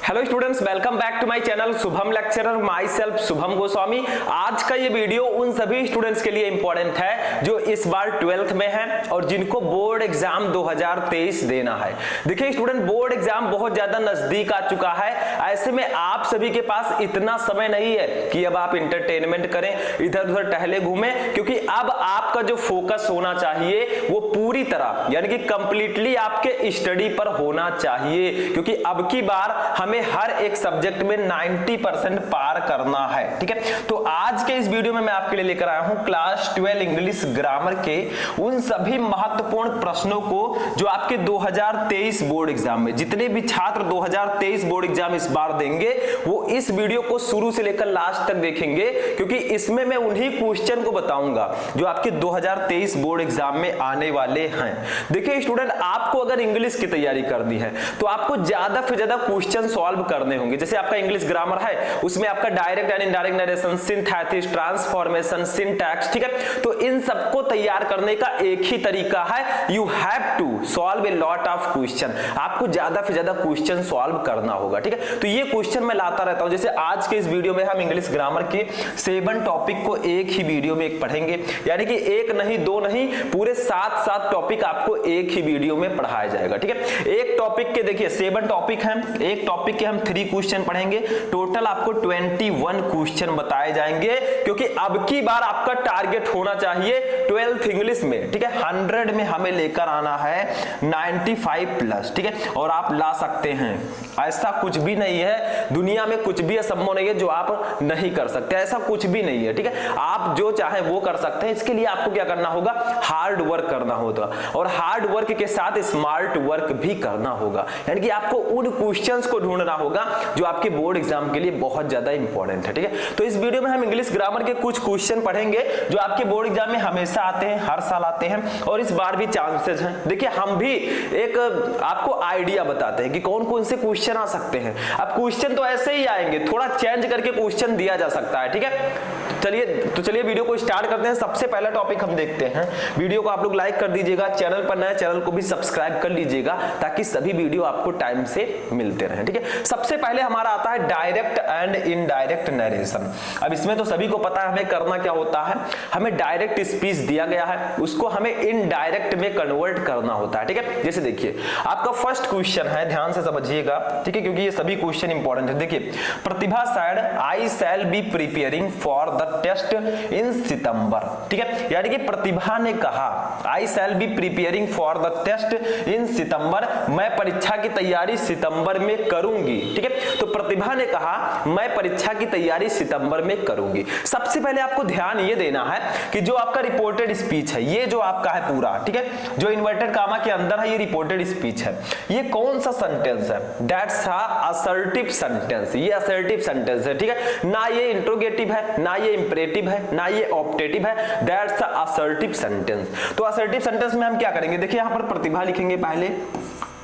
Hello students, welcome back to my channel Shubham lecturer, myself Shubham Goswami. आज का ये video उन सभी स्टूडेंट्स के लिए इंपॉर्टेंट है जो इस बार 12th में हैं और जिनको बोर्ड एग्जाम 2023 देना है। देखिए स्टूडेंट, बोर्ड एग्जाम बहुत ज्यादा नजदीक आ चुका है। ऐसे में आप सभी के पास इतना समय नहीं है कि अब आप इंटरटेनमेंट करें, इधर उधर टहले घूमें, क्योंकि अब आपका जो फोकस होना चाहिए वो पूरी तरह यानी कि कंप्लीटली आपके स्टडी पर होना चाहिए, क्योंकि अब की बार हमें हर एक सब्जेक्ट में 90% पार करना है। ठीक है, तो आज के इस वीडियो में मैं आपके लिए लेकर आया हूं क्लास 12 इंग्लिश ग्रामर के उन सभी महत्वपूर्ण प्रश्नों को जो आपके 2023 बोर्ड एग्जाम में, जितने भी छात्र 2023 बोर्ड एग्जाम इस बार देंगे वो इस वीडियो को शुरू से लेकर लास्ट तक देखेंगे, क्योंकि इसमें मैं उन्हीं क्वेश्चन को बताऊंगा जो आपके 2023 बोर्ड एग्जाम में आने वाले हैं। देखिए स्टूडेंट, आपको अगर इंग्लिश की तैयारी करनी है तो आपको ज्यादा से ज्यादा क्वेश्चन सॉल्व करने होंगे। जैसे आपका इंग्लिश ग्रामर है, उसमें आपका direct and indirect narration, synthesis, transformation, syntax, ठीक है, तो इन सबको तैयार करने का एक ही तरीका है, you have to solve a lot of question. आपको ज्यादा से ज्यादा क्वेश्चन सॉल्व करना होगा। ठीक है, तो ये क्वेश्चन मैं लाता रहता हूं। जैसे आज के इस वीडियो में हम इंग्लिश ग्रामर के 7 टॉपिक को एक ही वीडियो में एक पढ़ेंगे, यानी कि एक नहीं दो नहीं, पूरे 7 टॉपिक आपको एक ही वीडियो में पढ़ाया जाएगा। ठीक है, एक टॉपिक के देखिए 7 टॉपिक हैं, एक टॉपिक के हम 3 क्वेश्चन पढ़ेंगे, टोटल आपको 21 क्वेश्चन बताए जाएंगे, क्योंकि अब की बार आपका टारगेट होना चाहिए 12th इंग्लिश में, ठीक है, 100 में हमें लेकर आना है 95+। ठीक है, और आप ला सकते हैं, ऐसा कुछ भी नहीं है दुनिया में, कुछ भी असंभव नहीं है जो आप नहीं कर सकते, ऐसा कुछ भी नहीं है। ठीक है, आप जो चाहे वो कर सकते हैं। इसके लिए आपको क्या करना होगा, हार्ड वर्क करना होगा, और हार्ड वर्क के साथ स्मार्ट वर्क भी करना होगा, यानी कि आपको उन क्वेश्चंस को ढूंढना होगा जो आपके बोर्ड एग्जाम के लिए बहुत ज्यादा इंपॉर्टेंट है। ठीक है, तो इस वीडियो में हम इंग्लिश ग्रामर के कुछ क्वेश्चन पढ़ेंगे जो आपके बोर्ड एग्जाम में हमेशा आते हैं, हर साल आते हैं, और इस बार भी चांसेस हैं। देखिए, हम भी एक आपको आइडिया बताते हैं कि कौन कौन से क्वेश्चन आ सकते हैं। अब क्वेश्चन तो ऐसे ही आएंगे, थोड़ा चेंज करके क्वेश्चन दिया जा सकता है। ठीक है, चलिए वीडियो को स्टार्ट करते हैं। सबसे पहला टॉपिक हम देखते हैं। वीडियो को आप लोग लाइक कर दीजिएगा, चैनल पर नए चैनल को भी सब्सक्राइब कर लीजिएगा, ताकि सभी वीडियो आपको टाइम से मिलते रहे। ठीक है, सबसे पहले हमारा आता है डायरेक्ट एंड इनडायरेक्ट नरेशन। अब इसमें तो सभी को पता है हमें करना क्या होता है, हमें डायरेक्ट स्पीच दिया गया है, उसको हमें इनडायरेक्ट में कन्वर्ट करना होता है। ठीक है, जैसे देखिए आपका फर्स्ट क्वेश्चन है, ध्यान से समझिएगा, ठीक है, क्योंकि ये सभी क्वेश्चन इंपॉर्टेंट है। देखिए, Pratibha said I shall be preparing for the test in September. ठीक है, यानी कि प्रतिभा ने कहा I shall be preparing for the test in September, मैं परीक्षा की तैयारी सितंबर में करूंगी। ठीक है, तो प्रतिभा ने कहा मैं परीक्षा की तैयारी सितंबर में करूंगी। सबसे पहले आपको ध्यान ये देना है कि जो आपका रिपोर्टेड स्पीच है, ये जो आपका है पूरा, ठीक है, जो इन्वर्टेड कामा के अंदर है, ये रिपोर्टेड स्पीच है। ये कौन सा सेंटेंस है, दैट्स असर्टिव सेंटेंस, ये असर्टिव सेंटेंस है। ठीक है, ना ये इंट्रोगेटिव है, ना ये इंपरेटिव है, ना ये ऑप्टेटिव है, दैट्स असर्टिव सेंटेंस। तो असर्टिव सेंटेंस में हम क्या करेंगे, देखिए यहां पर प्रतिभा लिखेंगे पहले,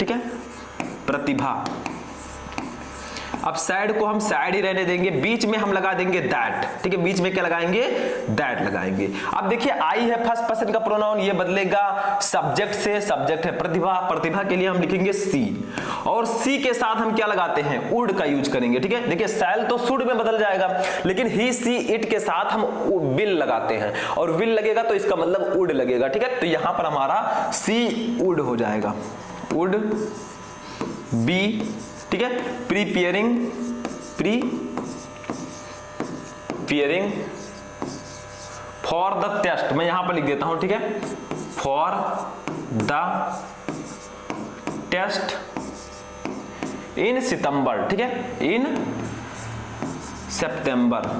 ठीक है, प्रतिभा। अब सैड को हम सैड ही रहने देंगे, बीच में हम लगा देंगे दैट। ठीक है, बीच में क्या लगाएंगे, दैट लगाएंगे। अब देखिए आई है फर्स्ट पर्सन का प्रोनाउन, ये बदलेगा सब्जेक्ट से, सब्जेक्ट है प्रतिभा, प्रतिभा के लिए हम लिखेंगे सी, और सी के साथ हम क्या लगाते हैं, वुड का यूज करेंगे। ठीक है, देखिए सैल तो शुड में बदल जाएगा, लेकिन ही सी इट के साथ हम विल लगाते हैं, और विल लगेगा तो इसका मतलब वुड लगेगा। ठीक है, तो यहां पर हमारा सी वुड हो जाएगा, वुड बी, ठीक है, प्रिपेयरिंग फॉर द टेस्ट, मैं यहां पर लिख देता हूं, ठीक है, for the test in September, ठीक है, इन सितंबर।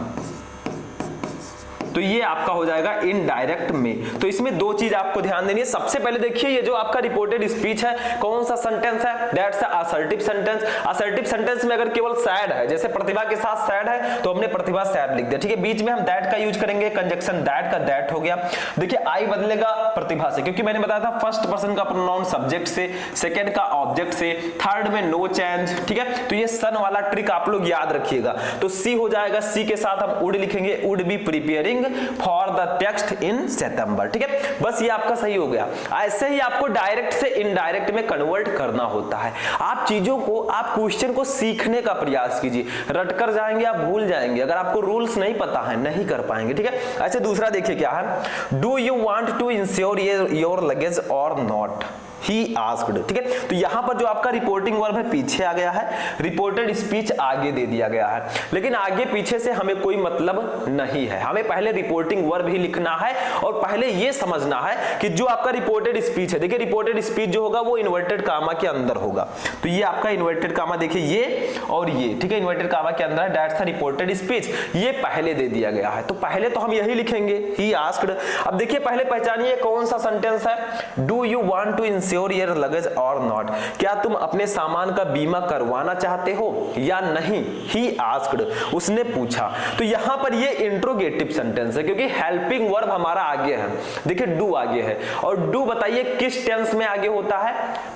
तो ये आपका हो जाएगा इनडायरेक्ट में। तो इसमें 2 चीज आपको ध्यान देनी है। सबसे पहले देखिए ये जो आपका रिपोर्टेड स्पीच है, कौन सा सेंटेंस है, that's assertive sentence. Assertive sentence में अगर केवल सैड है, जैसे प्रतिभा के साथ सैड है तो हमने प्रतिभा सैड लिख दिया। ठीक है, बीच में हम दैट का यूज करेंगे, कंजक्शन दैट का दैट हो गया। देखिए आई बदलेगा प्रतिभा से, क्योंकि मैंने बताया था फर्स्ट पर्सन का प्रोनाउन सब्जेक्ट से, सेकंड का ऑब्जेक्ट से, थर्ड में नो चेंज। ठीक है, तो ये सन वाला ट्रिक आप लोग याद रखिएगा। तो सी हो जाएगा, सी के साथ हम वुड लिखेंगे, would be preparing waiting for the text in September. ठीक है, बस ये आपका सही हो गया। ऐसे ही आपको डायरेक्ट से इनडायरेक्ट में कन्वर्ट करना होता है। आप चीजों को, आप क्वेश्चन को सीखने का प्रयास कीजिए, रटकर जाएंगे आप भूल जाएंगे। अगर आपको रूल्स नहीं पता है नहीं कर पाएंगे। ठीक है, ऐसे दूसरा देखिए क्या है, do you want to insure your luggage और नॉट, ही आस्क्ड। ठीक है, तो यहां पर जो आपका रिपोर्टिंग वर्ब है पीछे आ गया है, रिपोर्टेड स्पीच आगे दे दिया गया है, लेकिन आगे पीछे से हमें कोई मतलब नहीं है। हमें पहले रिपोर्टिंग वर्ब ही लिखना है और पहले ये समझना है कि जो आपका रिपोर्टेड स्पीच है, देखिए रिपोर्टेड स्पीच जो होगा वो इन्वर्टेड कामा के अंदर होगा। तो ये आपका इन्वर्टेड कामा देखिए ये और ये, ठीक है, इन्वर्टेड कामा के अंदर है, दैट्स द रिपोर्टेड स्पीच, ये पहले दे दिया गया है। तो पहले तो हम यही लिखेंगे, ही आस्क्ड। अब देखिए पहले पहचानिए कौन सा सेंटेंस है, do you want to insure your luggage और नॉट, क्या तुम अपने सामान का बीमा करवाना चाहते हो या नहीं, ही आस्क्ड, उसने पूछा। तो यहां पर ये इंट्रोगेटिव सेंटेंस है क्योंकि हेल्पिंग वर्ब हमारा आगे है, देखिए डू आगे है, और डू बताइए किस टेंस में आगे होता है,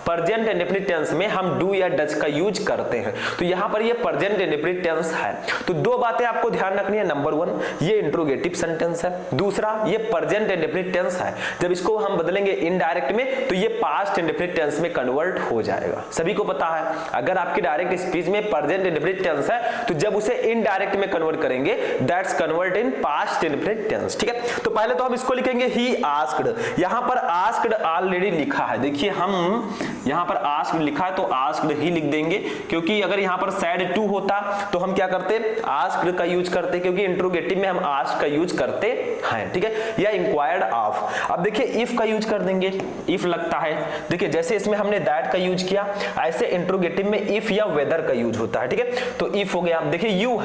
प्रेजेंट इंडेफिनिट टेंस में हम डू या डज का यूज करते हैं। तो यहां पर ये प्रेजेंट इंडेफिनिट टेंस है। तो दो बातें आपको ध्यान रखनी है, नंबर वन ये इंट्रोगेटिव सेंटेंस है, दूसरा ये प्रेजेंट इंडेफिनिट टेंस है। जब इसको हम बदलेंगे इनडायरेक्ट में तो ये पास्ट इंडेफिनिट टेंस में कन्वर्ट हो जाएगा। सभी को पता है अगर आपकी डायरेक्ट स्पीच में प्रेजेंट इंडेफिनिट टेंस है तो जब उसे इनडायरेक्ट में कन्वर्ट करेंगे that's convert in past indefinite tense. ठीक है, तो पहले तो हम इसको लिखेंगे ही आस्क्ड। यहां पर आस्क्ड ऑलरेडी लिखा है, देखिए हम यहां पर आस्क्ड लिखा है तो आस्क्ड ही लिख देंगे, क्योंकि अगर यहां पर सैड टू होता तो हम क्या करते, आस्क्ड का यूज करते, क्योंकि इंट्रोगेटिव में हम आस्क्ड का यूज करते हैं। ठीक है, या इंक्वायर्ड ऑफ। अब देखिए इफ का यूज कर देंगे, इफ लगता है, देखिए जैसे इसमें हमने दैट का यूज किया ऐसे इंट्रोगेटिव में इफ या वेदर का यूज होता है। ठीक है, तो इफ हो गया। देखिए यू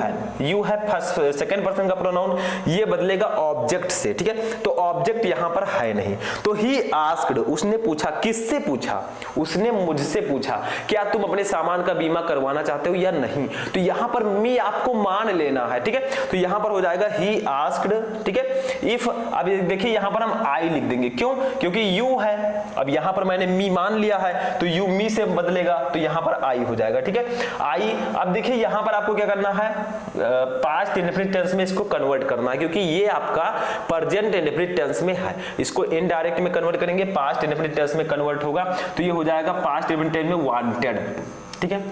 है फर्स्ट सेकंड पर्सन का प्रोनाउन, ये बदलेगा ऑब्जेक्ट से। ठीक है, तो ऑब्जेक्ट यहां पर है नहीं, तो ही आस्क्ड, उसने पूछा, किससे पूछा, उसने मुझसे पूछा, क्या तुम अपने सामान का बीमा करवाना चाहते हो या नहीं। तो यहां पर मी आपको मान लेना है। ठीक है, तो यहां पर हो जाएगा ही आस्क्ड। ठीक है, इफ, अब देखिए यहां पर हम आई लिख देंगे, क्यों, क्योंकि यू है, अब यहां पर मैंने मी मान लिया है तो यू मी से बदलेगा तो यहां पर आई हो जाएगा। ठीक है, आई। अब देखिए यहां पर आपको क्या करना है, पास्ट इंडेफिनिट टेंस में इसको कन्वर्ट करना है, क्योंकि ये आपका प्रेजेंट इंडेफिनिट टेंस में है, इसको इनडायरेक्ट में कन्वर्ट करेंगे, पास्ट इंडेफिनिट टेंस में कन्वर्ट होगा तो ये हो जाएगा पास्ट इंडेफिनिट टेंस में वांटेड। ठीक है,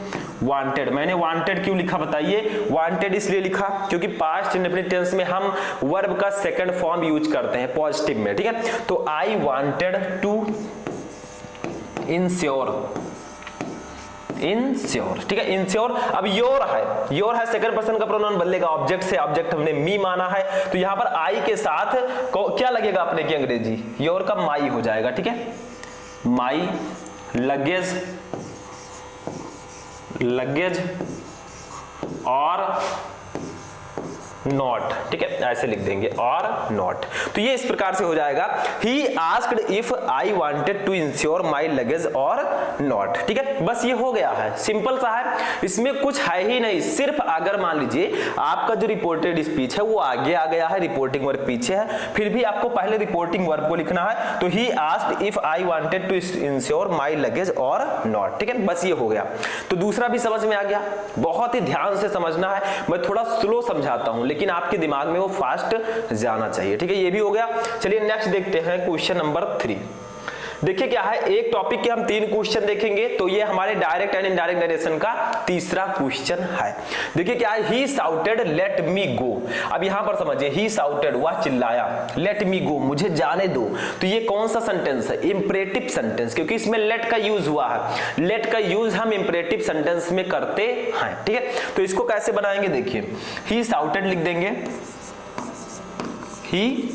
वांटेड। मैंने वांटेड क्यों लिखा बताइए, वांटेड इसलिए लिखा क्योंकि पास्ट इंडेफिनिट टेंस में हम वर्ब का सेकंड फॉर्म यूज करते हैं पॉजिटिव में। ठीक है, तो आई वांटेड टू इंश्योर, ठीक है, इंश्योर। अब योर है सेकंड पर्सन का प्रोनाउन बदलेगा ऑब्जेक्ट से, ऑब्जेक्ट हमने मी माना है तो यहां पर आई के साथ क्या लगेगा अपने की अंग्रेजी, योर का माई हो जाएगा। ठीक है, माई लगेज और नॉट। ठीक है, ऐसे लिख देंगे और नॉट। तो ये इस प्रकार से हो जाएगा, he asked if I wanted to insure my luggage और नॉट। ठीक है, बस ये हो गया है, सिंपल सा है, इसमें कुछ है ही नहीं। सिर्फ अगर मान लीजिए आपका जो रिपोर्टेड स्पीच है वो आगे आ गया है, रिपोर्टिंग वर्ब पीछे है, फिर भी आपको पहले रिपोर्टिंग वर्ब को लिखना है, तो he asked if I wanted to insure my luggage और नॉट। ठीक है, बस ये हो गया। तो दूसरा भी समझ में आ गया, बहुत ही ध्यान से समझना है, मैं थोड़ा स्लो समझाता हूं लेकिन आपके दिमाग में वो फास्ट जाना चाहिए। ठीक है, ये भी हो गया। चलिए नेक्स्ट देखते हैं क्वेश्चन नंबर 3। देखिए क्या है, एक टॉपिक के हम 3 क्वेश्चन देखेंगे, तो ये हमारे डायरेक्ट एंड इनडायरेक्ट नरेशन का तीसरा क्वेश्चन है। देखिए क्या है, ही साउटेड लेट मी गो। अब यहां पर समझिए, ही साउटेड, वह चिल्लाया, लेट मी गो, मुझे जाने दो। तो ये कौन सा सेंटेंस है, इंपरेटिव सेंटेंस, क्योंकि इसमें लेट का यूज हुआ है। लेट का यूज हम इंपरेटिव सेंटेंस में करते हैं। ठीक है, तो इसको कैसे बनाएंगे, देखिए ही साउटेड लिख देंगे, ही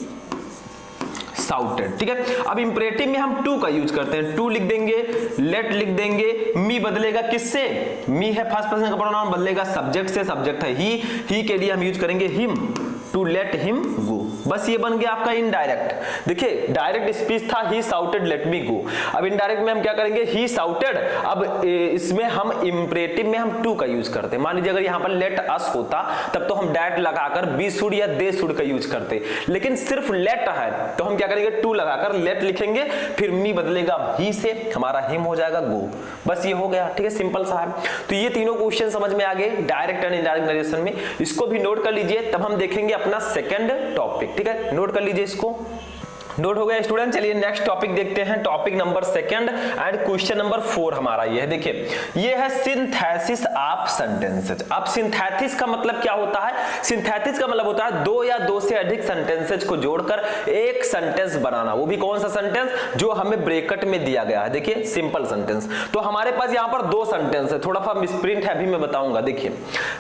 साउटेड। ठीक है, अब इंपरेटिव में हम टू का यूज करते हैं, टू लिख देंगे, लेट लिख देंगे, मी बदलेगा किससे, मी है फर्स्ट पर्सन का प्रोनाउन, बदलेगा सब्जेक्ट से, सब्जेक्ट है ही के लिए हम यूज करेंगे him, to let him go. बस ये बन गया आपका इनडायरेक्ट। देखिए डायरेक्ट स्पीच था ही साउटेड लेट मी गो, अब इनडायरेक्ट में हम क्या करेंगे, ही साउटेड। अब इसमें हम इंपरेटिव में हम टू का यूज करते हैं। मान लीजिए अगर यहाँ पर लेट अस होता तब तो हम डैट लगाकर बी शुड या दे शुड का यूज करते, लेकिन सिर्फ लेट है तो हम क्या करेंगे, टू लगाकर लेट लिखेंगे, फिर मी बदलेगा ही से, हमारा हिम हो जाएगा गो। बस ये हो गया। ठीक है, सिंपल सा है। तो ये तीनों क्वेश्चन समझ में आ गए डायरेक्ट एंड इनडायरेक्ट नरेशन में, इसको भी नोट कर लीजिए, तब हम देखेंगे अपना सेकंड टॉपिक। ठीक है, नोट कर लीजिए इसको। नोट हो गया स्टूडेंट। चलिए नेक्स्ट टॉपिक देखते हैं, topic number 2 and question number 4 हमारा ये है। देखिए ये है सिंथेसिस ऑफ सेंटेंसेज। अब सिंथेसिस का मतलब क्या होता है? सिंथेसिस का मतलब होता है 2 या 2 से अधिक सेंटेंसेज को जोड़कर एक सेंटेंस बनाना। वो भी कौन सा सेंटेंस? जो हमें ब्रैकेट में दिया गया है। देखिए सिंपल सेंटेंस। तो हमारे पास यहाँ पर 2 सेंटेंस है, थोड़ा सा मिसप्रिंट है, अभी मैं बताऊंगा। देखिए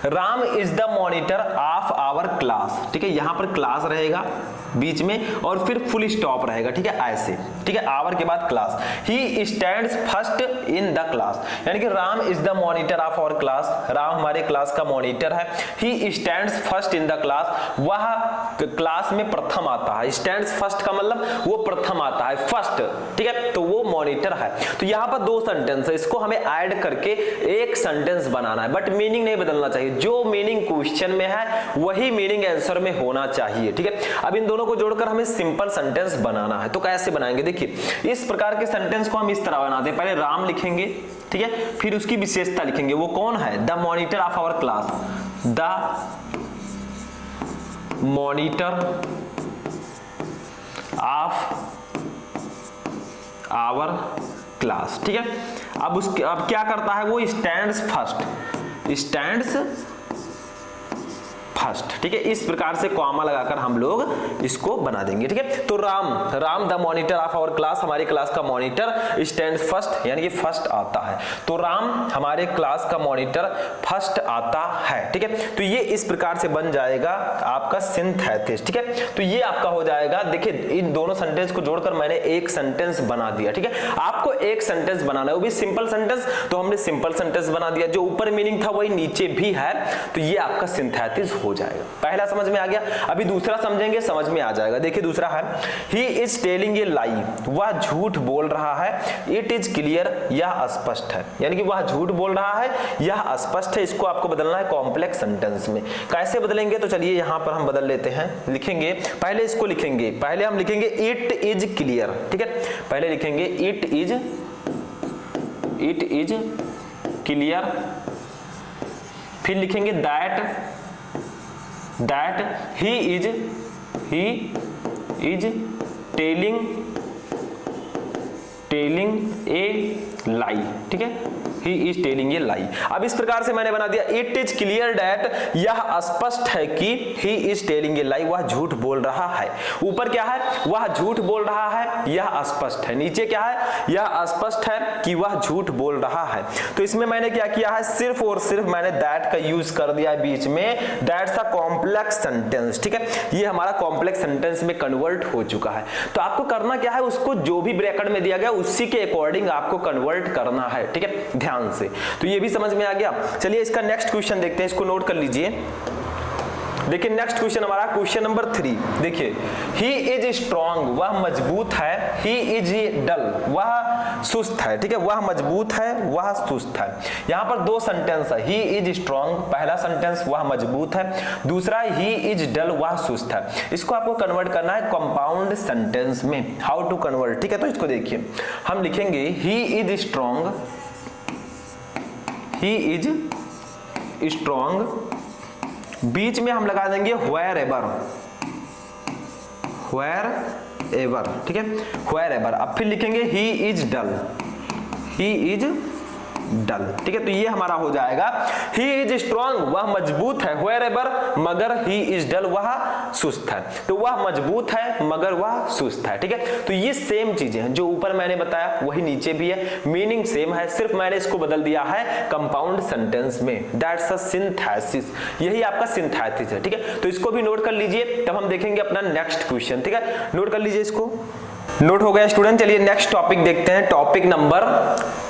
Ram is the monitor of our class. ठीक है, यहाँ पर क्लास रहेगा बीच में और फिर फुल स्टॉप रहेगा। ठीक है, ऐसे। ठीक है, आवर के बाद class. He stands first in the class, यानी कि Ram is the monitor of our class. राम हमारे क्लास का मॉनिटर है। He stands first in the class, वह क्लास में प्रथम आता है। स्टैंड्स फर्स्ट का मतलब वो प्रथम आता है, फर्स्ट। ठीक है, तो वो मॉनिटर है। तो यहाँ पर 2 सेंटेंस है, इसको हमें ऐड करके एक सेंटेंस बनाना है, बट मीनिंग नहीं बदलना चाहिए। जो मीनिंग क्वेश्चन में है वही मीनिंग आंसर में होना चाहिए। ठीक है, अब इन दोनों को जोड़कर हमें सिंपल सेंटेंस बनाना है। तो कैसे बनाएंगे? देखिए इस प्रकार के सेंटेंस को हम इस तरह बनाते हैं। पहले राम लिखेंगे, ठीक है, फिर उसकी विशेषता लिखेंगे। वो कौन है? The monitor of our class. The monitor of our class. ठीक है, अब क्या करता है वो? Stands first, stands first. ठीक है, इस प्रकार से कॉमा लगाकर हम लोग इसको बना देंगे। ठीक है, तो Ram the monitor of our class, हमारी क्लास का मॉनिटर स्टैंड्स फर्स्ट, यानी कि फर्स्ट आता है। तो राम हमारे क्लास का मॉनिटर फर्स्ट आता है। ठीक है, तो ये इस प्रकार से बन जाएगा आपका सिंथेसिस। ठीक है, तो ये आपका हो जाएगा। देखिए इन दोनों सेंटेंस को जोड़कर मैंने एक सेंटेंस बना दिया। ठीक है, आपको एक सेंटेंस बनाना है, वो भी सिंपल सेंटेंस। तो हमने सिंपल सेंटेंस बना दिया, जो ऊपर मीनिंग था वही नीचे भी है। तो ये आपका सिंथेसिस हो जाएगा। पहला समझ में आ गया। अभी दूसरा समझेंगे, समझ में आ जाएगा। देखिए दूसरा है ही इज टेलिंग ए लाई, वह झूठ बोल रहा है। इट इज क्लियर, यह स्पष्ट है, यानी कि वह झूठ बोल रहा है, यह स्पष्ट है। इसको आपको बदलना है कॉम्प्लेक्स सेंटेंस में। कैसे बदलेंगे? तो चलिए यहां पर हम बदल लेते हैं। लिखेंगे पहले इसको लिखेंगे, पहले हम लिखेंगे इट इज क्लियर। ठीक है, पहले लिखेंगे इट इज क्लियर, फिर लिखेंगे that he is telling a lie। ठीक है, he is telling a lie। अब इस प्रकार से मैंने बना दिया it is clear that, यह स्पष्ट है कि he is telling a lie, वह झूठ बोल रहा है। ऊपर क्या है? वह झूठ बोल रहा है, यह स्पष्ट है। नीचे क्या है? यह स्पष्ट है कि वह झूठ बोल रहा है। तो इसमें मैंने क्या किया है? सिर्फ और सिर्फ मैंने that का यूज कर दिया है बीच में। That's a complex sentence। ठीक है, ये हमारा कॉम्प्लेक्स सेंटेंस में कन्वर्ट हो चुका है। तो आपको करना क्या है? उसको जो भी ब्रैकेट में दिया गया उसी के अकॉर्डिंग आपको कन्वर्ट करना है। ठीक है, ध्यान से। तो ये भी समझ में आ गया। चलिए इसका नेक्स्ट क्वेश्चन देखते हैं, इसको नोट कर लीजिए। देखिए नेक्स्ट क्वेश्चन हमारा क्वेश्चन नंबर 3। देखिए ही इज स्ट्रॉन्ग, वह मजबूत है। ही इज डल, वह सुस्त है। ठीक है, वह मजबूत है, वह सुस्त है। यहाँ पर 2 सेंटेंस है। ही इज स्ट्रॉन्ग पहला सेंटेंस, वह मजबूत है। दूसरा ही इज डल, वह सुस्त है। इसको आपको कन्वर्ट करना है कंपाउंड सेंटेंस में। How to convert? ठीक है, तो इसको देखिए हम लिखेंगे he is strong, he is strong, बीच में हम लगा देंगे व्हेयर एवर। ठीक है, व्हेयर एवर। अब फिर लिखेंगे he is dull, he is डल। ठीक है, तो ये हमारा हो जाएगा ही इज स्ट्रॉन्ग, वह मजबूत है, व्हेयर एवर, मगर ही इज डल, वह सुस्त है। तो वह मजबूत है मगर वह सुस्त है। ठीक है, तो ये सेम चीजें हैं, जो ऊपर मैंने बताया वही नीचे भी है, मीनिंग सेम है, सिर्फ मैंने इसको बदल दिया है कंपाउंड सेंटेंस में। दैट्स अ सिंथेसिस, यही आपका सिंथेसिस है। ठीक है, तो इसको भी नोट कर लीजिए, तब हम देखेंगे अपना नेक्स्ट क्वेश्चन। ठीक है, नोट कर लीजिए इसको। नोट हो गया स्टूडेंट। चलिए नेक्स्ट टॉपिक देखते हैं, टॉपिक नंबर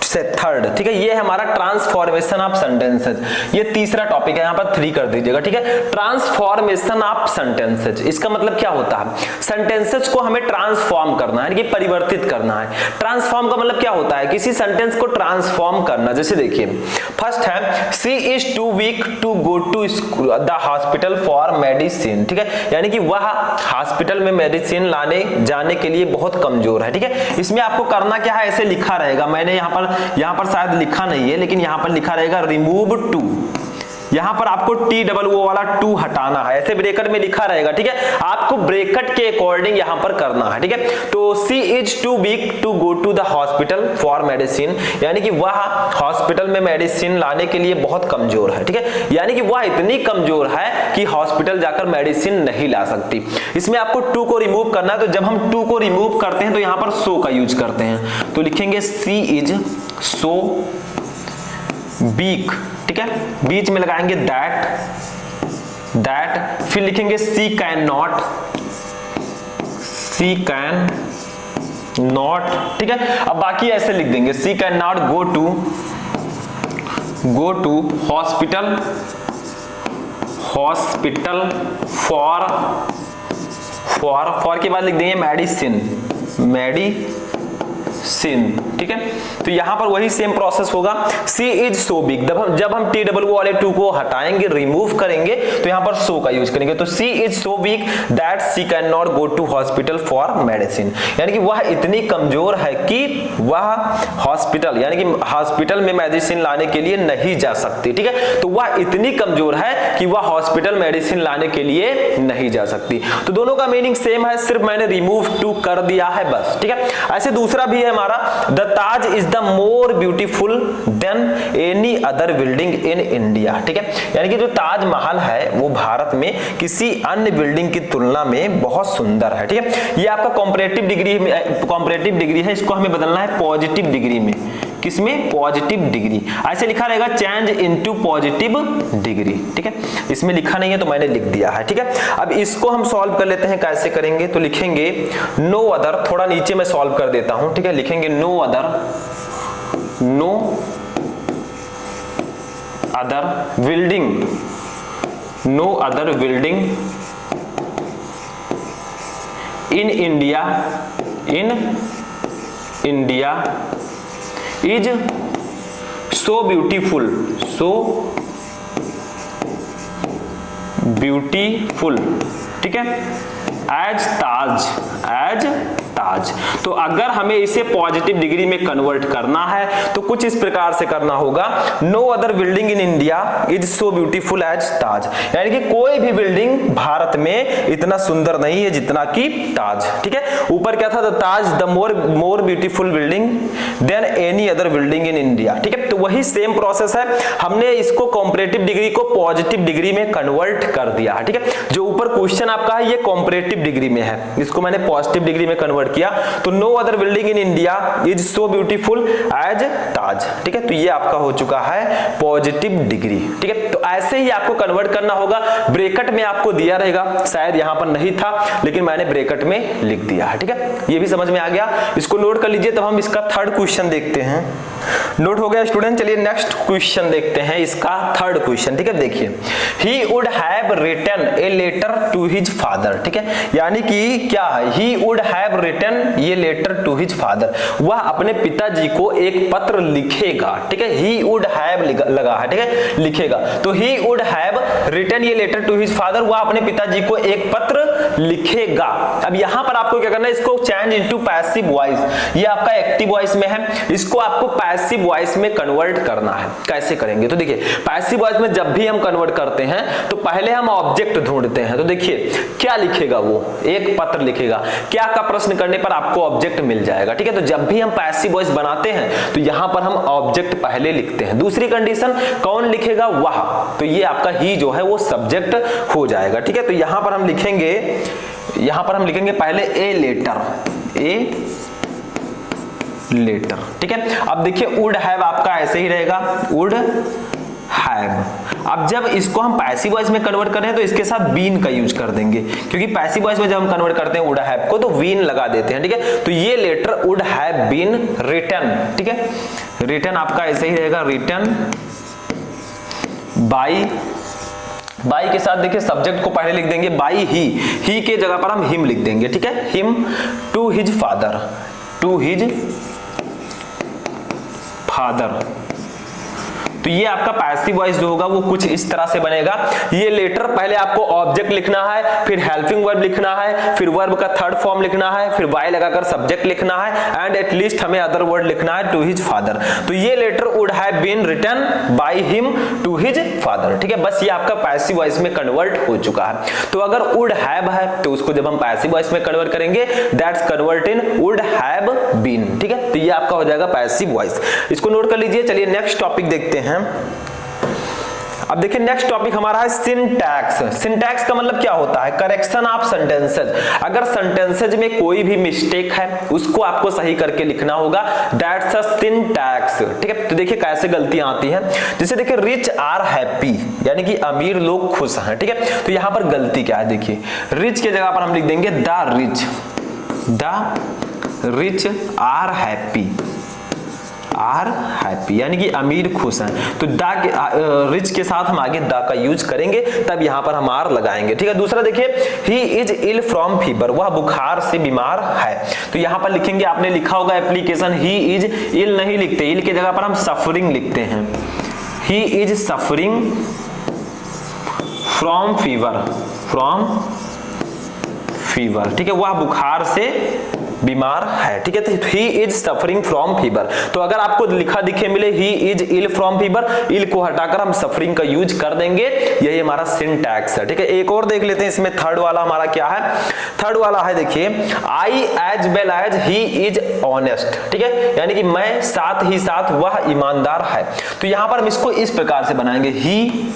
3। ठीक है, ये है हमारा ट्रांसफॉर्मेशन ऑफ सेंटेंसेज। ये तीसरा टॉपिक है, यहाँ पर 3 कर दीजिएगा। ठीक है, ट्रांसफॉर्मेशन ऑफ सेंटेंसेज, इसका मतलब क्या होता है? सेंटेंसेज को हमें ट्रांसफॉर्म करना है, यानी परिवर्तित करना है। ट्रांसफॉर्म का मतलब क्या होता है? किसी सेंटेंस को ट्रांसफॉर्म करना। जैसे देखिए फर्स्ट है she is too weak to go to the hospital for medicine. ठीक है, यानी कि वह हॉस्पिटल में मेडिसिन लाने जाने के लिए बहुत कमजोर है। ठीक है, इसमें आपको करना क्या है? ऐसे लिखा रहेगा, मैंने यहाँ पर शायद लिखा नहीं है, लेकिन यहाँ पर लिखा रहेगा रिमूव टू, यहां पर आपको TOO वाला टू हटाना है, ऐसे ब्रैकेट में लिखा रहेगा, ठीक है। आपको ब्रैकेट के अकॉर्डिंग यहां पर करना है, ठीक है। तो she is too weak to go to the hospital for medicine, यानी कि वह हॉस्पिटल में मेडिसिन लाने के लिए बहुत कमजोर है, ठीक है। यानी कि वह इतनी कमजोर है कि हॉस्पिटल जाकर मेडिसिन नहीं ला सकती। इसमें आपको टू को रिमूव करना है, तो जब हम टू को रिमूव करते हैं तो यहां पर सो का यूज करते हैं, तो लिखेंगे शी इज सो वीक, ठीक है। बीच में लगाएंगे दैट, फिर लिखेंगे शी कैन नॉट, ठीक है। अब बाकी ऐसे लिख देंगे she can not go to hospital for के बाद लिख देंगे मेडिसिन, ठीक है। तो यहां पर वही सेम प्रोसेस होगा, सी इज सो बिग, जब हम TOO वाले टू को हटाएंगे, रिमूव करेंगे, तो यहां पर सो का यूज करेंगे, तो she is so big that she can not go to hospital for medicine, यानी कि वह इतनी कमजोर है कि वह हॉस्पिटल यानी कि हॉस्पिटल में मेडिसिन लाने के लिए नहीं जा सकती, ठीक है। तो वह इतनी कमजोर है कि वह हॉस्पिटल मेडिसिन लाने के लिए नहीं जा सकती। तो दोनों का मीनिंग सेम है, सिर्फ मैंने रिमूव टू कर दिया है बस, ठीक है। ऐसे दूसरा भी है हमारा, the Taj is the more beautiful then any other building in India, ठीक है। यानी कि जो ताजमहल है वो भारत में किसी अन्य बिल्डिंग की तुलना में बहुत सुंदर है, ठीक है। ये आपका कॉम्परेटिव डिग्री है, इसको हमें बदलना है पॉजिटिव डिग्री में, किसमें, पॉजिटिव डिग्री। ऐसे लिखा रहेगा चेंज इनटू पॉजिटिव डिग्री, ठीक है। इसमें लिखा नहीं है तो मैंने लिख दिया है, ठीक है। अब इसको हम सॉल्व कर लेते हैं, कैसे करेंगे, तो लिखेंगे नो अदर, थोड़ा नीचे में सॉल्व कर देता हूं, ठीक है। लिखेंगे no other building in India is so beautiful, ठीक है, एज ताज। तो अगर हमें इसे पॉजिटिव डिग्री में कन्वर्ट करना है तो कुछ इस प्रकार से करना होगा, no other building in India is so beautiful as Taj, यानी कि कोई भी बिल्डिंग भारत में इतना सुंदर नहीं है जितना कि ताज, ठीक है। ऊपर क्या था, the Taj the more beautiful building than any other building in India, ठीक है। तो वही सेम प्रोसेस है, हमने इसको कॉम्परेटिव डिग्री को पॉजिटिव डिग्री में कन्वर्ट कर दिया है, ठीक है। जो ऊपर क्वेश्चन आपका है ये कॉम्परेटिव डिग्री में है, इसको मैंने पॉजिटिव डिग्री में कन्वर्ट किया, तो no other building in India is so beautiful as Taj, ठीक है। तो ये आपका हो चुका है पॉजिटिव डिग्री, ठीक है। तो ऐसे ही आपको कन्वर्ट करना होगा, ब्रैकेट में आपको दिया रहेगा, शायद यहां पर नहीं था लेकिन मैंने ब्रैकेट में लिख दिया है, ठीक है। ये भी समझ में आ गया, इसको नोट कर लीजिए। तब हम इसका थर्ड क्वेश्चन देखते हैं। नोट हो गया स्टूडेंट, चलिए नेक्स्ट क्वेश्चन देखते हैं, इसका थर्ड क्वेश्चन, ठीक है। देखिए, he would have written a letter to his father, ठीक है। यानी कि क्या है, ही वुड हैव रिटन ये लेटर टू हिज फादर, वह अपने पिताजी को एक पत्र लिखेगा, ठीक है। ही वुड हैव लगा है, ठीक है, लिखेगा, तो ही वुड हैव रिटन ये लेटर टू हिज फादर, वह अपने पिताजी को एक पत्र लिखेगा। अब यहां पर आपको क्या करना है, इसको चेंज इनटू पैसिव वॉइस, ये आपका एक्टिव वॉइस में है, इसको आपको पैसिव वॉइस में कन्वर्ट करना है। कैसे करेंगे, तो देखिए पैसिव वॉइस में जब भी हम कन्वर्ट करते हैं तो पहले हम ऑब्जेक्ट ढूंढते हैं, तो देखिए क्या लिखेगा, वो एक पत्र लिखेगा, क्या का प्रश्न करने पर आपको ऑब्जेक्ट मिल जाएगा, ठीक है। तो जब भी हम पैसिव वॉइस बनाते हैं तो यहां पर हम ऑब्जेक्ट पहले लिखते हैं। दूसरी कंडीशन, कौन लिखेगा, वह, तो ये आपका ही जो है वो सब्जेक्ट हो जाएगा, ठीक है। तो यहां पर हम लिखेंगे पहले ए लेटर, ठीक है। अब देखिए वुड हैव आपका ऐसे ही रहेगा, वुड हैव। अब जब इसको हम पैसिव वॉइस में कन्वर्ट कर रहे हैं तो इसके साथ बीन का यूज कर देंगे, क्योंकि पैसिव वॉइस में जब हम कन्वर्ट करते हैं वुड हैव को तो बीन लगा देते हैं, ठीक है। तो ये letter would have been written, ठीक है। रिटन आपका ऐसे ही रहेगा, रिटन बाई के साथ देखिए सब्जेक्ट को पहले लिख देंगे बाई ही के जगह पर हम हिम लिख देंगे, ठीक है। हिम टू हिज फादर, तो ये आपका पैसिव वॉइस जो होगा वो कुछ इस तरह से बनेगा। ये लेटर पहले आपको ऑब्जेक्ट लिखना है, फिर हेल्पिंग वर्ब लिखना है, फिर वर्ब का थर्ड फॉर्म लिखना है, फिर वाई लगाकर सब्जेक्ट लिखना है एंड एटलीस्ट हमें अदर वर्ड लिखना है टू हिज फादर। तो ये letter would have been written by him to his father, ठीक है। बस ये आपका पैसिव वॉइस में कन्वर्ट हो चुका है। तो अगर वुड हैव है तो उसको जब हम पैसिव वॉइस में कन्वर्ट करेंगे that's convert in would have been, ठीक है। तो ये आपका हो जाएगा पैसिव वॉइस, इसको नोट कर लीजिए। चलिए नेक्स्ट टॉपिक देखते हैं। अब देखिए नेक्स्ट टॉपिक हमारा है सिंटैक्स। सिंटैक्स का मतलब क्या होता है? Correction of sentences. अगर सेंटेंसेज में कोई भी मिस्टेक है उसको आपको सही करके लिखना होगा, दैट्स अ सिंटैक्स, ठीक है। तो देखिए कैसे गलतियां आती हैं, जैसे देखिए रिच आर हैप्पी, यानी कि अमीर लोग खुश हैं, ठीक है। तो यहां पर गलती क्या है? देखिए रिच के जगह पर हम लिख देंगे the rich are happy, are happy यानी कि अमीर खुश हैं। तो दा के रिच के साथ हम आगे दा का यूज करेंगे, तब यहां पर हम आर लगाएंगे, ठीक है। दूसरा देखिए he is ill from fever, वह बुखार से बीमार है। तो यहां पर लिखेंगे, आपने लिखा होगा एप्लीकेशन ही इज इल नहीं लिखते, इल के जगह पर हम सफरिंग लिखते हैं। ही इज सफरिंग फ्रॉम फीवर, ठीक है, वह बुखार से बीमार है, ठीक है। तो he is suffering from fever, तो अगर आपको लिखा दिखे मिले he is ill from fever, ill को हटाकर हम सफरिंग का यूज कर देंगे, यही हमारा सिंटैक्स है, ठीक है। एक और देख लेते हैं इसमें थर्ड वाला हमारा क्या है। थर्ड वाला है देखिए I as well as he is honest, ठीक है, यानी कि मैं साथ ही साथ वह ईमानदार है। तो यहां पर हम इसको इस प्रकार से बनाएंगे, ही,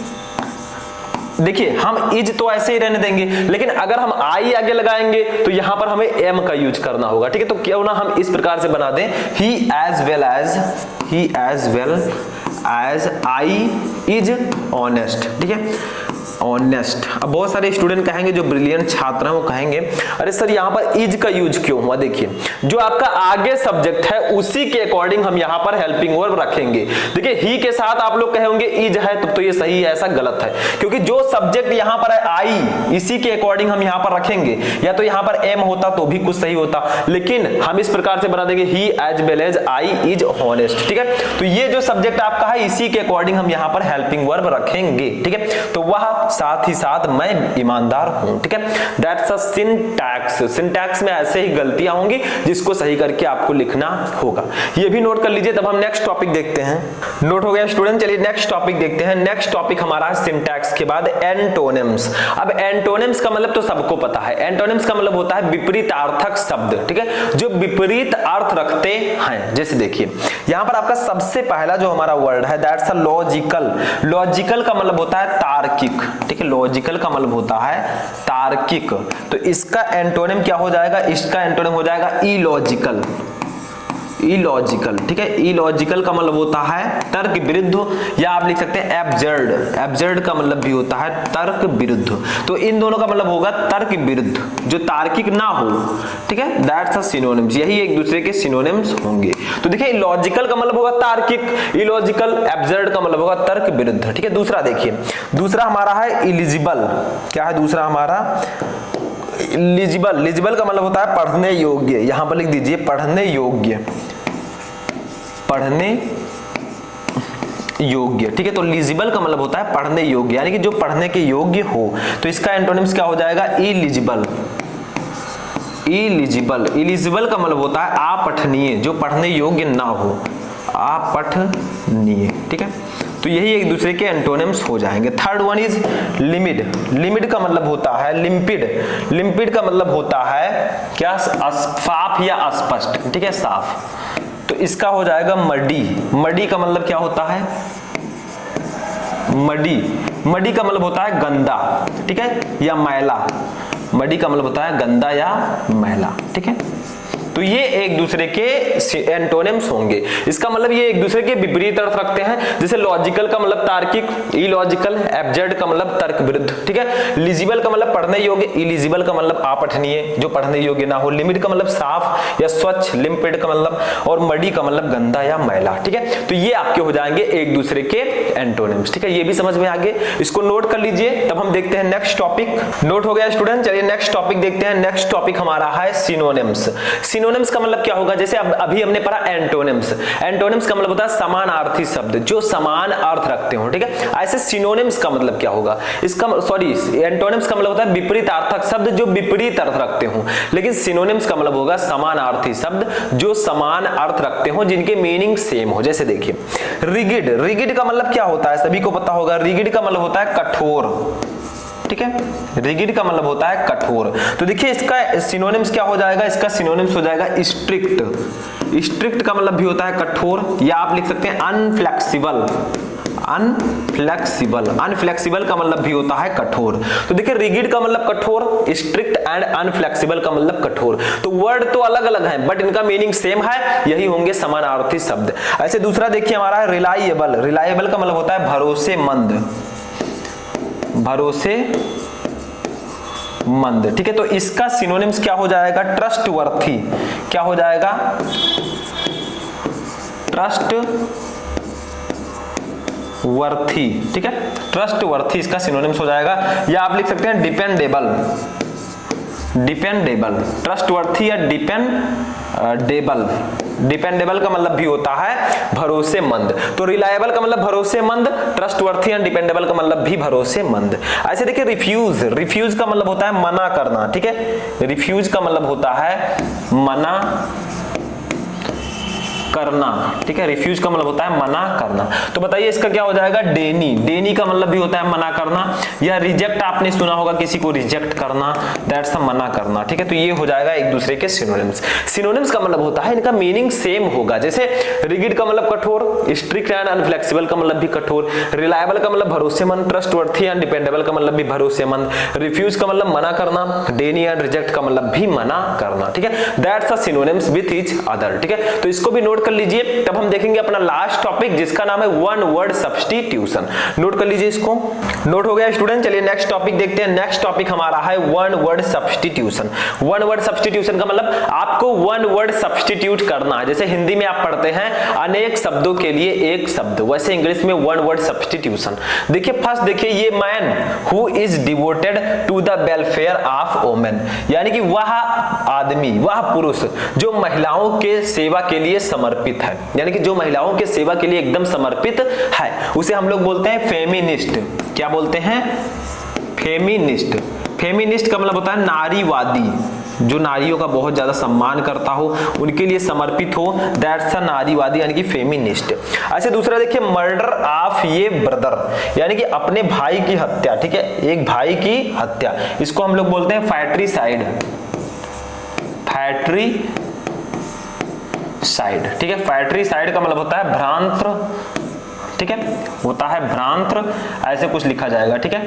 देखिए हम इज तो ऐसे ही रहने देंगे, लेकिन अगर हम आई आगे लगाएंगे तो यहां पर हमें एम का यूज करना होगा, ठीक है। तो क्यों ना हम इस प्रकार से बना दें, he as well as I is honest, ठीक है, ऑनेस्ट। अब बहुत सारे स्टूडेंट कहेंगे, जो ब्रिलियंट छात्र हैं वो कहेंगे अरे सर यहाँ पर इज का यूज क्यों हुआ? देखिए जो आपका आगे सब्जेक्ट है उसी के अकॉर्डिंग हम यहाँ पर हेल्पिंग वर्ब रखेंगे। देखिए ही के साथ आप लोग कहेंगे इज है तब तो ये सही है, ऐसा गलत है, क्योंकि जो सब्जेक्ट यहाँ पर है आई, इसी के अकॉर्डिंग हम यहाँ पर रखेंगे। या तो यहाँ पर एम होता तो भी कुछ सही होता, लेकिन हम इस प्रकार से बना देंगे he as well as I is honest, ठीक है। तो ये जो सब्जेक्ट आपका है इसी के अकॉर्डिंग हम यहाँ पर हेल्पिंग वर्ब रखेंगे, ठीक है। तो वह साथ ही साथ मैं ईमानदार हूं, ठीक है। That's a syntax. सिंटैक्स में ऐसे ही गलतियां होंगी जिसको सही करके आपको लिखना होगा, ये भी नोट कर लीजिए। तब हम नेक्स्ट टॉपिक देखते हैं। नोट हो गया स्टूडेंट, चलिए नेक्स्ट टॉपिक देखते हैं। नेक्स्ट टॉपिक हमारा है सिंटैक्स के बाद एंटोनिम्स। अब एंटोनिम्स का मतलब तो सबको पता है, एंटोनिम्स का मतलब होता है विपरीतार्थक शब्द, ठीक है, जो विपरीत अर्थ रखते हैं। जैसे देखिए यहां पर आपका सबसे पहला जो हमारा वर्ड है दैट्स अ लॉजिकल। लॉजिकल का मतलब होता है तार्किक, ठीक है, लॉजिकल का मतलब होता है तार्किक। तो इसका एंटोनिम क्या हो जाएगा? इसका एंटोनिम हो जाएगा इलॉजिकल, इलॉजिकल, ठीक है। इलॉजिकल का मतलब होता है तर्क विरुद्ध, या आप लिख सकते हैं एब्सर्ड। एब्सर्ड का मतलब भी होता है तर्क विरुद्ध। तो इन दोनों का मतलब होगा तर्क विरुद्ध, जो तार्किक ना हो, ठीक है, दैट्स अ सिनोनिम्स। यही एक दूसरे के सिनोनिम्स होंगे। तो देखिए लॉजिकल का मतलब होगा तार्किक, इलॉजिकल, एब्सर्ड का मतलब होगा तर्क विरुद्ध, ठीक है। दूसरा देखिए, दूसरा हमारा है इलिजिबल। क्या है दूसरा हमारा? लिजिबल। लिजिबल का मतलब होता है पढ़ने योग्य, यहां पर लिख दीजिए पढ़ने योग्य, पढ़ने योग्य, ठीक है। तो लिजिबल का मतलब होता है पढ़ने योग्य, यानी कि जो पढ़ने के योग्य हो। तो इसका एंटोनिम्स क्या हो जाएगा? इलिजिबल। इलिजिबल, इलिजिबल का मतलब होता है अपठनीय, जो पढ़ने योग्य ना हो, अपठनीय, ठीक है। तो यही एक दूसरे के एंटोनिम्स हो जाएंगे। Third one is limited. Limited का मतलब होता है लिम्पिड। लिम्पिड का मतलब होता है क्या? साफ या अस्पष्ट, ठीक है, साफ। तो इसका हो जाएगा मडी। मडी का मतलब क्या होता है? मडी, मडी का मतलब होता है गंदा, ठीक है, या मैला। मडी का मतलब होता है गंदा या मैला, ठीक है। तो ये एक दूसरे के एंटोनिम्स होंगे। इसका मतलब ये एक दूसरे के विपरीत अर्थ रखते हैं। जैसे लॉजिकल का मतलब तार्किक, इलॉजिकल, एब्सर्ड का मतलब तर्क विरुद्ध, ठीक है। लिजिबल का मतलब पढ़ने योग्य, इलिजिबल का मतलब अपठनीय, जो पढ़ने योग्य ना हो। लिमिट का मतलब साफ या स्वच्छ, लिम्पिड का मतलब, और मडी का मतलब गंदा या मैला, ठीक है। तो ये आपके हो जाएंगे एक दूसरे के एंटोनिम्स, ठीक है। ये भी समझ में आ गए, इसको नोट कर लीजिए। तब हम देखते हैं नेक्स्ट टॉपिक। नोट हो गया स्टूडेंट, चलिए नेक्स्ट टॉपिक देखते हैं। नेक्स्ट टॉपिक हमारा है सिनोनिम्स। सिनोनिम्स का मतलब क्या होगा, जैसे अभी हमने पढ़ा एंटोनिम्स। एंटोनिम्स का मतलब होता है समानार्थी शब्द जो समान अर्थ रखते हो, ठीक है। ऐसे सिनोनिम्स का मतलब क्या होगा, एंटोनिम्स का मतलब होता है विपरीतार्थक शब्द जो विपरीत अर्थ रखते हो, लेकिन सिनोनिम्स का मतलब होगा समानार्थी शब्द जो समान अर्थ रखते हो, जिनके मीनिंग सेम हो। जैसे देखिए रिगिड, रिगिड का मतलब क्या होता है, सभी को पता होगा। रिगिड का मतलब होता है कठोर, ठीक है। रिगिड का मतलब होता है कठोर। तो देखिए इसका सिनोनिम्स क्या हो जाएगा, इसका सिनोनिम्स हो जाएगा स्ट्रिक्ट। स्ट्रिक्ट का मतलब भी होता है कठोर, या आप लिख सकते हैं अनफ्लेक्सिबल। अनफ्लेक्सिबल, अनफ्लेक्सिबल का मतलब भी होता है कठोर। तो देखिए रिगिड का मतलब कठोर, स्ट्रिक्ट एंड अनफ्लेक्सिबल का मतलब कठोर। तो वर्ड तो अलग अलग हैं बट इनका मीनिंग सेम है, यही होंगे समानार्थी शब्द। ऐसे दूसरा देखिए हमारा है रिलायबल। रिलायबल का मतलब होता है भरोसेमंद, भरोसेमंद, ठीक है। तो इसका सिनोनिम्स क्या हो जाएगा, ट्रस्टवर्थी। क्या हो जाएगा, ट्रस्टवर्थी, ठीक है। ट्रस्टवर्थी इसका सिनोनिम्स हो जाएगा, या आप लिख सकते हैं डिपेंडेबल। डिपेंडेबल, ट्रस्टवर्थी या डिपेंडेबल। डिपेंडेबल का मतलब भी होता है भरोसेमंद। तो रिलायबल का मतलब भरोसेमंद, ट्रस्टवर्थी एंड डिपेंडेबल का मतलब भी भरोसेमंद। ऐसे देखिए रिफ्यूज, रिफ्यूज का मतलब होता है मना करना, ठीक है। रिफ्यूज का मतलब होता है मना करना, ठीक है। रिफ्यूज का मतलब होता है मना करना। तो बताइए इसका क्या हो जाएगा, डेनी। डेनी का मतलब भी होता है मना करना, या रिजेक्ट, आपने सुना होगा किसी को रिजेक्ट करना, दैट्स मना करना, ठीक है। तो ये हो जाएगा एक दूसरे के सिनोनिम्स। सिनोनिम्स का मतलब होता है इनका मीनिंग सेम होगा। जैसे रिगिड का मतलब कठोर, स्ट्रिक्ट एंड अनफ्लेक्सिबल का मतलब भी कठोर, रिलायबल का मतलब भरोसेमंद, ट्रस्टवर्थी एंड डिपेंडेबल का मतलब भी भरोसेमंद, रिफ्यूज का मतलब मना करना, डेनी एंड रिजेक्ट का मतलब भी मना करना, ठीक है। That's a synonyms with each other, ठीक है। तो इसको भी नोट कर लीजिए। तब हम देखेंगे अपना लास्ट टॉपिक जिसका नाम है वन वर्ड सब्स्टिट्यूशन। नोट कर लीजिए इसको। नोट हो गया स्टूडेंट, चलिए नेक्स्ट टॉपिक देखते हैं। नेक्स्ट टॉपिक हमारा है one word substitution. One word substitution का मतलब आपको वन वर्ड सब्स्टिट्यूट करना है। जैसे हिंदी में आप पढ़ते हैं अनेक शब्दों के लिए एक शब्द, वैसे इंग्लिश में वन वर्ड सब्स्टिट्यूशन। देखिए फर्स्ट देखिए, ये man who is devoted to the welfare of women, यानी कि वह आदमी, वह पुरुष जो महिलाओं के सेवा के लिए समर्पित है, यानी कि जो महिलाओं के सेवा के लिए एकदम समर्पित है, उसे हम लोग बोलते हैं फेमिनिस्ट। क्या बोलते हैं, फेमिनिस्ट। फेमिनिस्ट का मतलब होता है नारीवादी, जो नारियों का बहुत ज्यादा सम्मान करता हो, उनके लिए समर्पित हो, दैट्स अ नारीवादी, यानी कि फेमिनिस्ट। अच्छा दूसरा देखिए, मर्डर ऑफ ये ब्रदर, यानी कि अपने भाई की हत्या, ठीक है, एक भाई की हत्या, इसको हम लोग बोलते हैं फैट्रीसाइड। फैट्रीसाइड, ठीक है। फैट्रीसाइड का मतलब होता है भ्रांत्र, ठीक है, होता है भ्रांत्र, ऐसे कुछ लिखा जाएगा, ठीक है,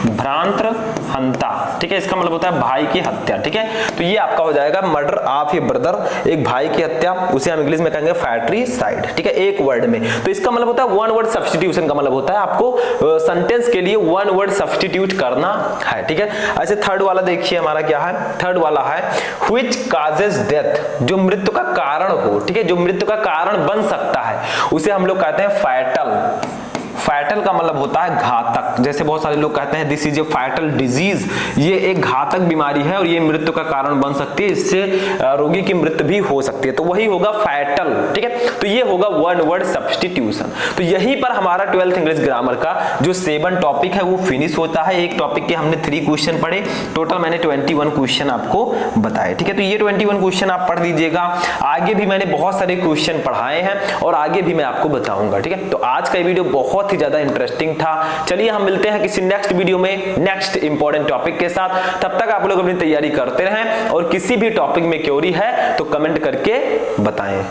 भ्रांत्र हंता, ठीक है। इसका मतलब होता है भाई की हत्या, ठीक है। तो ये आपका हो जाएगा मर्डर ऑफ ए ब्रदर, एक भाई की हत्या, उसे हम इंग्लिश में कहेंगे फैट्रीसाइड, ठीक है, एक वर्ड में। तो इसका मतलब होता है वन वर्ड सब्स्टिट्यूशन का मतलब होता है आपको सेंटेंस के लिए वन वर्ड सब्स्टिट्यूट करना है, ठीक है। ऐसे थर्ड वाला देखिए हमारा क्या है, थर्ड वाला है व्हिच कॉजेज डेथ, जो मृत्यु का कारण हो, ठीक है, जो मृत्यु का कारण बन सकता है, उसे हम लोग कहते हैं फैटल। फैटल का मतलब होता है घातक। जैसे बहुत सारे लोग कहते हैं this is a fatal disease, ये एक घातक बीमारी है और ये मृत्यु का कारण बन सकती है, इससे रोगी की मृत्यु भी हो सकती है, तो वही होगा फैटल, ठीक है। तो ये होगा वन वर्ड सब्स्टिट्यूशन। तो यहीं पर हमारा 12th इंग्लिश ग्रामर का जो 7 टॉपिक है वो फिनिश होता है। एक टॉपिक के हमने 3 क्वेश्चन पढ़े, टोटल मैंने 21 क्वेश्चन आपको बताए, ठीक है। तो ये 21 क्वेश्चन आप पढ़ लीजिएगा। आगे भी मैंने बहुत सारे क्वेश्चन पढ़ाए हैं और आगे भी मैं आपको बताऊंगा, ठीक है। तो आज का वीडियो बहुत ही ज्यादा इंटरेस्टिंग था। चलिए हम मिलते हैं किसी नेक्स्ट वीडियो में नेक्स्ट इंपॉर्टेंट टॉपिक के साथ। तब तक आप लोग अपनी तैयारी करते रहें और किसी भी टॉपिक में क्वेरी है तो कमेंट करके बताएं।